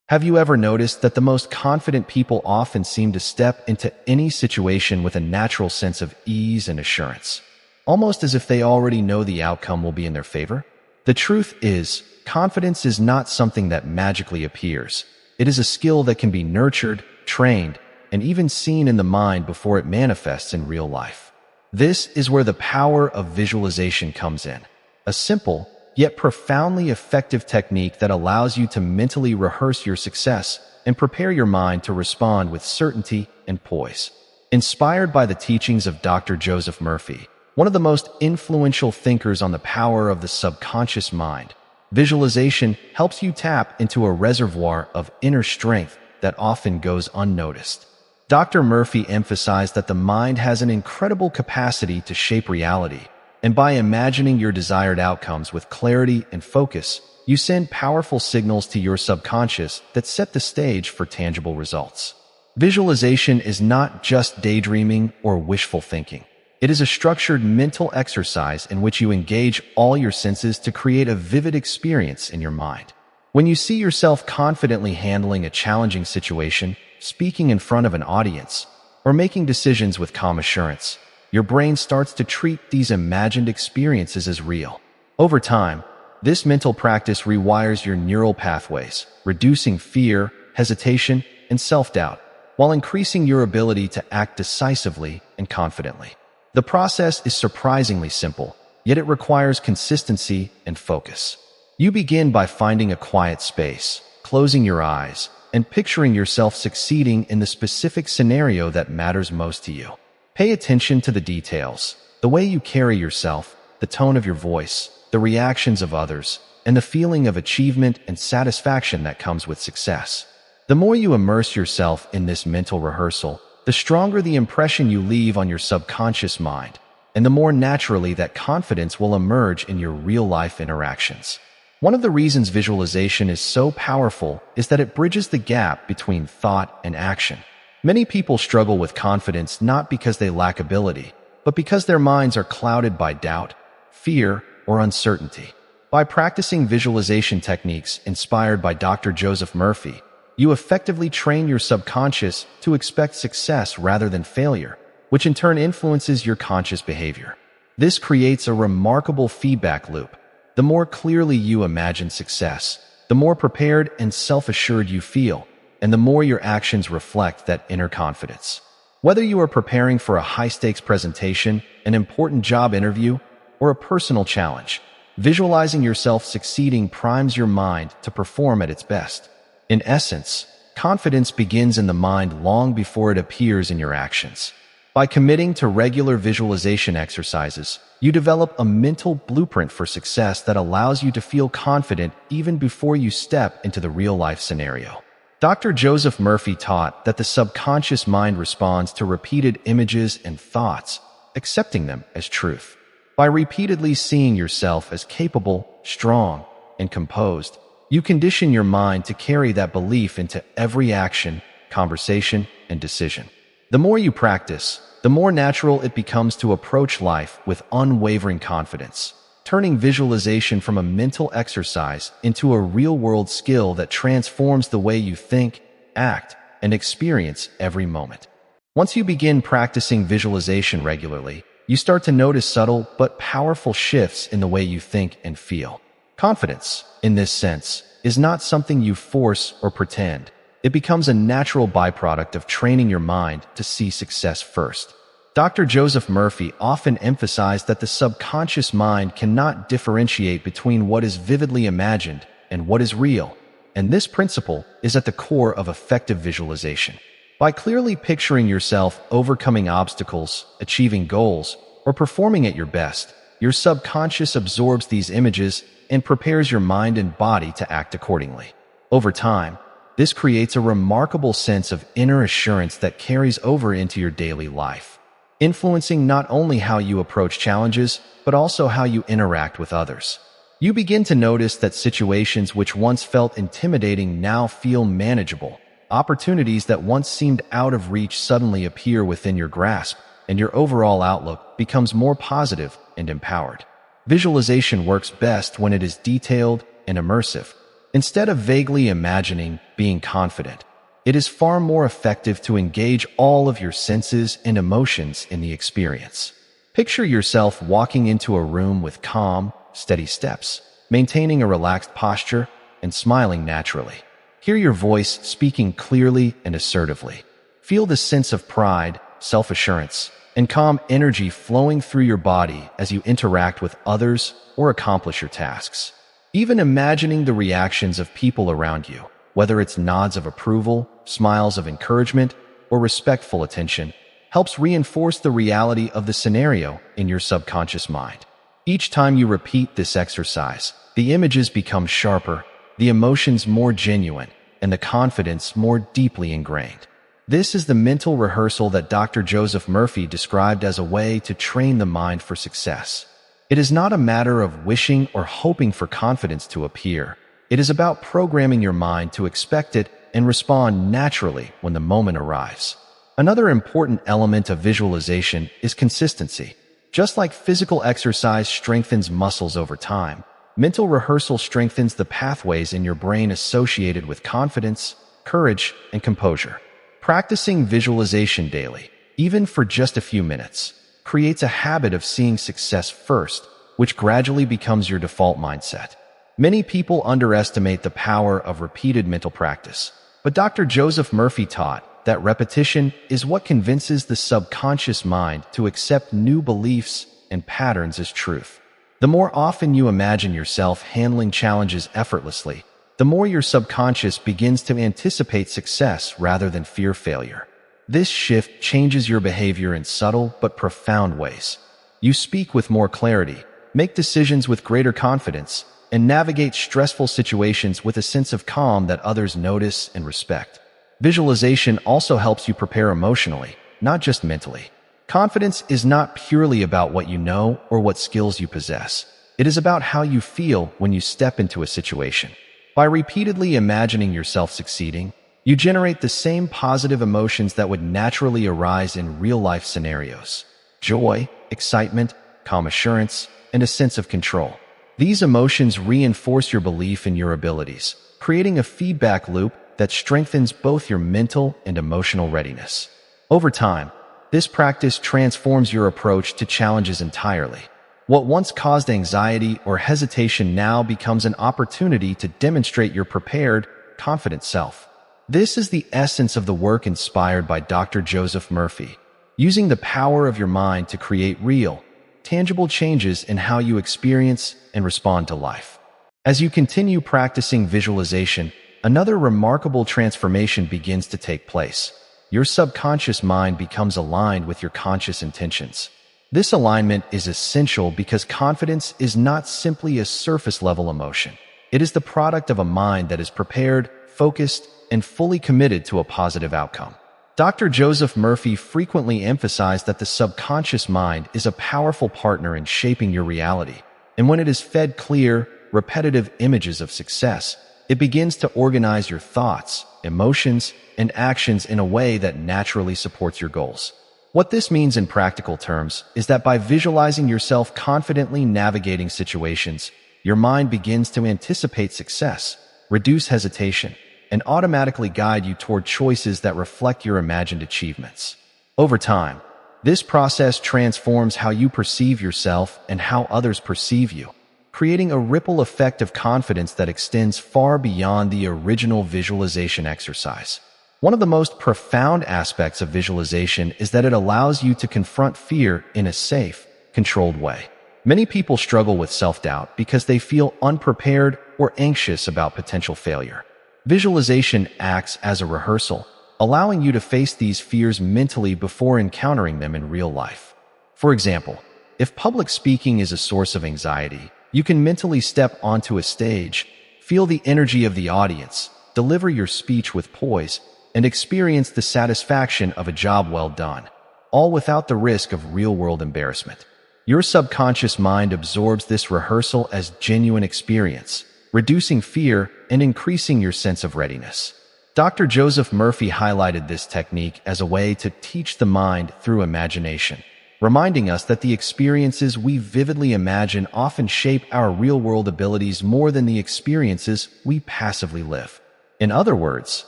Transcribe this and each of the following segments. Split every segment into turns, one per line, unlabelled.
Have you ever noticed that the most confident people often seem to step into any situation with a natural sense of ease and assurance, almost as if they already know the outcome will be in their favor? The truth is, confidence is not something that magically appears. It is a skill that can be nurtured, trained, and even seen in the mind before it manifests in real life. This is where the power of visualization comes in. A simple, yet profoundly effective technique that allows you to mentally rehearse your success and prepare your mind to respond with certainty and poise. Inspired by the teachings of Dr. Joseph Murphy, one of the most influential thinkers on the power of the subconscious mind, visualization helps you tap into a reservoir of inner strength that often goes unnoticed. Dr. Murphy emphasized that the mind has an incredible capacity to shape reality, and by imagining your desired outcomes with clarity and focus, you send powerful signals to your subconscious that set the stage for tangible results. Visualization is not just daydreaming or wishful thinking. It is a structured mental exercise in which you engage all your senses to create a vivid experience in your mind. When you see yourself confidently handling a challenging situation, speaking in front of an audience, or making decisions with calm assurance, your brain starts to treat these imagined experiences as real. Over time, this mental practice rewires your neural pathways, reducing fear, hesitation, and self-doubt, while increasing your ability to act decisively and confidently. The process is surprisingly simple, yet it requires consistency and focus. You begin by finding a quiet space, closing your eyes, and picturing yourself succeeding in the specific scenario that matters most to you. Pay attention to the details, the way you carry yourself, the tone of your voice, the reactions of others, and the feeling of achievement and satisfaction that comes with success. The more you immerse yourself in this mental rehearsal, the stronger the impression you leave on your subconscious mind, and the more naturally that confidence will emerge in your real-life interactions. One of the reasons visualization is so powerful is that it bridges the gap between thought and action. Many people struggle with confidence not because they lack ability, but because their minds are clouded by doubt, fear, or uncertainty. By practicing visualization techniques inspired by Dr. Joseph Murphy, you effectively train your subconscious to expect success rather than failure, which in turn influences your conscious behavior. This creates a remarkable feedback loop. The more clearly you imagine success, the more prepared and self-assured you feel, and the more your actions reflect that inner confidence. Whether you are preparing for a high-stakes presentation, an important job interview, or a personal challenge, visualizing yourself succeeding primes your mind to perform at its best. In essence, confidence begins in the mind long before it appears in your actions. By committing to regular visualization exercises, you develop a mental blueprint for success that allows you to feel confident even before you step into the real-life scenario. Dr. Joseph Murphy taught that the subconscious mind responds to repeated images and thoughts, accepting them as truth. By repeatedly seeing yourself as capable, strong, and composed, you condition your mind to carry that belief into every action, conversation, and decision. The more you practice, the more natural it becomes to approach life with unwavering confidence, turning visualization from a mental exercise into a real-world skill that transforms the way you think, act, and experience every moment. Once you begin practicing visualization regularly, you start to notice subtle but powerful shifts in the way you think and feel. Confidence, in this sense, is not something you force or pretend. It becomes a natural byproduct of training your mind to see success first. Dr. Joseph Murphy often emphasized that the subconscious mind cannot differentiate between what is vividly imagined and what is real, and this principle is at the core of effective visualization. By clearly picturing yourself overcoming obstacles, achieving goals, or performing at your best, your subconscious absorbs these images and prepares your mind and body to act accordingly. Over time, this creates a remarkable sense of inner assurance that carries over into your daily life, influencing not only how you approach challenges, but also how you interact with others. You begin to notice that situations which once felt intimidating now feel manageable. Opportunities that once seemed out of reach suddenly appear within your grasp, and your overall outlook becomes more positive and empowered. Visualization works best when it is detailed and immersive. Instead of vaguely imagining being confident, it is far more effective to engage all of your senses and emotions in the experience. Picture yourself walking into a room with calm, steady steps, maintaining a relaxed posture, and smiling naturally. Hear your voice speaking clearly and assertively. Feel the sense of pride, self-assurance, and calm energy flowing through your body as you interact with others or accomplish your tasks. Even imagining the reactions of people around you, whether it's nods of approval, smiles of encouragement, or respectful attention, helps reinforce the reality of the scenario in your subconscious mind. Each time you repeat this exercise, the images become sharper, the emotions more genuine, and the confidence more deeply ingrained. This is the mental rehearsal that Dr. Joseph Murphy described as a way to train the mind for success. It is not a matter of wishing or hoping for confidence to appear. It is about programming your mind to expect it and respond naturally when the moment arrives. Another important element of visualization is consistency. Just like physical exercise strengthens muscles over time, mental rehearsal strengthens the pathways in your brain associated with confidence, courage, and composure. Practicing visualization daily, even for just a few minutes, creates a habit of seeing success first, which gradually becomes your default mindset. Many people underestimate the power of repeated mental practice, but Dr. Joseph Murphy taught that repetition is what convinces the subconscious mind to accept new beliefs and patterns as truth. The more often you imagine yourself handling challenges effortlessly, the more your subconscious begins to anticipate success rather than fear failure. This shift changes your behavior in subtle but profound ways. You speak with more clarity, make decisions with greater confidence, and navigate stressful situations with a sense of calm that others notice and respect. Visualization also helps you prepare emotionally, not just mentally. Confidence is not purely about what you know or what skills you possess. It is about how you feel when you step into a situation. By repeatedly imagining yourself succeeding, you generate the same positive emotions that would naturally arise in real-life scenarios: joy, excitement, calm assurance, and a sense of control. These emotions reinforce your belief in your abilities, creating a feedback loop that strengthens both your mental and emotional readiness. Over time, this practice transforms your approach to challenges entirely. What once caused anxiety or hesitation now becomes an opportunity to demonstrate your prepared, confident self. This is the essence of the work inspired by Dr. Joseph Murphy, using the power of your mind to create real, tangible changes in how you experience and respond to life. As you continue practicing visualization, another remarkable transformation begins to take place. Your subconscious mind becomes aligned with your conscious intentions. This alignment is essential because confidence is not simply a surface-level emotion. It is the product of a mind that is prepared, focused, and fully committed to a positive outcome. Dr. Joseph Murphy frequently emphasized that the subconscious mind is a powerful partner in shaping your reality, and when it is fed clear, repetitive images of success, it begins to organize your thoughts, emotions, and actions in a way that naturally supports your goals. What this means in practical terms is that by visualizing yourself confidently navigating situations, your mind begins to anticipate success, reduce hesitation, and automatically guide you toward choices that reflect your imagined achievements. Over time, this process transforms how you perceive yourself and how others perceive you, creating a ripple effect of confidence that extends far beyond the original visualization exercise. One of the most profound aspects of visualization is that it allows you to confront fear in a safe, controlled way. Many people struggle with self-doubt because they feel unprepared or anxious about potential failure. Visualization acts as a rehearsal, allowing you to face these fears mentally before encountering them in real life. For example, if public speaking is a source of anxiety, you can mentally step onto a stage, feel the energy of the audience, deliver your speech with poise, and experience the satisfaction of a job well done, all without the risk of real-world embarrassment. Your subconscious mind absorbs this rehearsal as genuine experience, reducing fear and increasing your sense of readiness. Dr. Joseph Murphy highlighted this technique as a way to teach the mind through imagination. reminding us that the experiences we vividly imagine often shape our real-world abilities more than the experiences we passively live. In other words,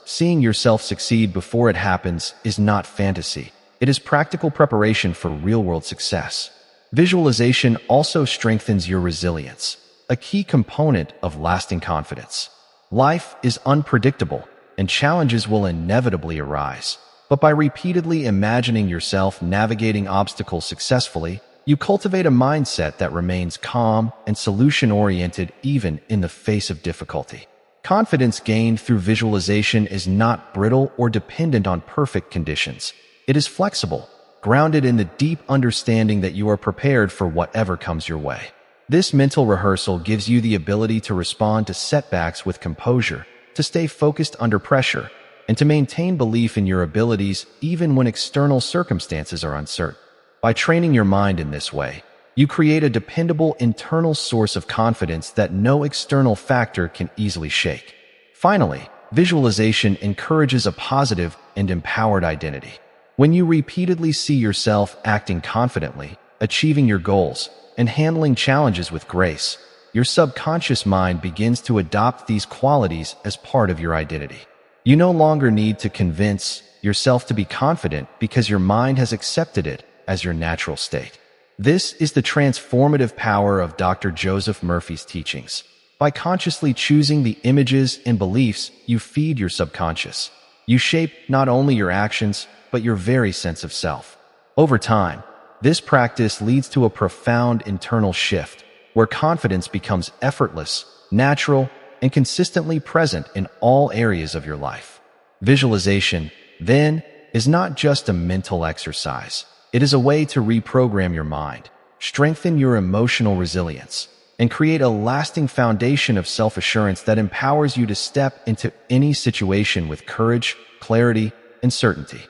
seeing yourself succeed before it happens is not fantasy. It is practical preparation for real-world success. Visualization also strengthens your resilience, a key component of lasting confidence. Life is unpredictable, and challenges will inevitably arise. But by repeatedly imagining yourself navigating obstacles successfully, you cultivate a mindset that remains calm and solution-oriented even in the face of difficulty. Confidence gained through visualization is not brittle or dependent on perfect conditions. It is flexible, grounded in the deep understanding that you are prepared for whatever comes your way. This mental rehearsal gives you the ability to respond to setbacks with composure, to stay focused under pressure, and to maintain belief in your abilities even when external circumstances are uncertain. By training your mind in this way, you create a dependable internal source of confidence that no external factor can easily shake. Finally, visualization encourages a positive and empowered identity. When you repeatedly see yourself acting confidently, achieving your goals, and handling challenges with grace, your subconscious mind begins to adopt these qualities as part of your identity. You no longer need to convince yourself to be confident because your mind has accepted it as your natural state. This is the transformative power of Dr. Joseph Murphy's teachings. By consciously choosing the images and beliefs you feed your subconscious, you shape not only your actions, but your very sense of self. Over time, this practice leads to a profound internal shift where confidence becomes effortless, natural, and consistently present in all areas of your life. Visualization, then, is not just a mental exercise. It is a way to reprogram your mind, strengthen your emotional resilience, and create a lasting foundation of self-assurance that empowers you to step into any situation with courage, clarity, and certainty.